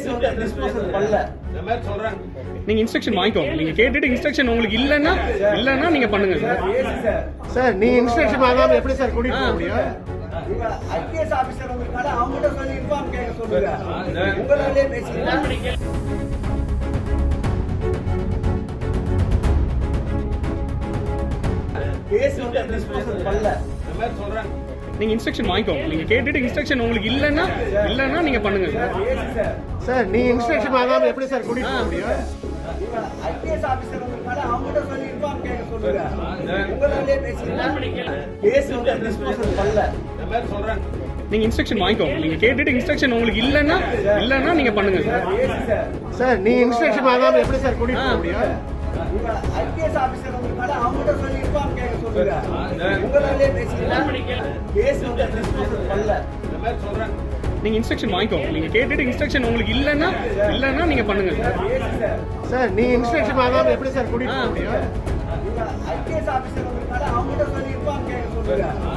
Case வந்து disposal பண்ணல. இந்த மாதிரி சொல்றாங்க. நீங்க இன்ஸ்ட்ரக்ஷன் வாங்கிக்கோங்க. நீங்க கேட்டுட்டு இன்ஸ்ட்ரக்ஷன் உங்களுக்கு இல்லன்னா நீங்க பண்ணுங்க சார். சார் நீ இன்ஸ்ட்ரக்ஷன் வாங்காம எப்படி சார் கூட்டிட்டு போக முடியும்? ஐபிஎஸ் ஆபீசர் உங்களுக்கான அவங்ககிட்ட சொல்லி இன்ஃபார்ம் கேட்க சொல்லுங்க. உங்களாலே பேசிக்கலாம். கேஸ் வந்து டிஸ்போசல் பண்ணல. இந்த மாதிரி சொல்றாங்க. நீங்க இன்ஸ்ட்ரக்ஷன் வாங்கிக்கோங்க. நீங்க கேட்டுட்டு இன்ஸ்ட்ரக்ஷன் உங்களுக்கு இல்லன்னா நீங்க பண்ணுங்க சார். சார் நீ இன்ஸ்ட்ரக்ஷன் வாங்காம எப்படி சார் கூட்டிட்டு போக முடியும்? ஐபிஎஸ் ஆபீசர் உங்களுக்கான அவங்ககிட்ட சொல்லி இன்ஃபார்ம் கேட்க சொல்லுங்க. உங்களாலே பேசிக்கலாம். கேஸ் வந்து டிஸ்போசல் பண்ணல. இந்த மாதிரி சொல்றாங்க. நீங்க இன்ஸ்ட்ரக்ஷன் வாங்கிக்கோங்க. நீங்க கேட்டுட்டு இன்ஸ்ட்ரக்ஷன் உங்களுக்கு இல்லன்னா நீங்க பண்ணுங்க சார். சார் நீ இன்ஸ்ட்ரக்ஷன் வாங்காம எப்படி சார் கூட்டிட்டு போக முடியும்? ஐபிஎஸ் ஆபீசர் உங்களுக்கான அவங்ககிட்ட சொல்லி இன்ஃபார்ம் கேட்க சொல்லுங்க. உங்களாலே பேசிக்கலாம். கேஸ் வந்து டிஸ்போசல் பண்ணல. இந்த மாதிரி சொல்றாங்க. நீங்க இன்ஸ்ட்ரக்ஷன் வாங்கிக்கோங்க. நீங்க கேட்டுட்டு இன்ஸ்ட்ரக்ஷன் உங்களுக்கு இல்லன்னா நீங்க பண்ணுங்க சார். சார் நீ இன்ஸ்ட்ரக்ஷன் வாங்காம எப்படி சார் கூட்டிட்டு போக முடியும்? ஐபிஎஸ் ஆபீசர் உங்களுக்கான அவங்ககிட்ட சொல்லி இன்ஃபார்ம் கேட்க சொல்லுங்க.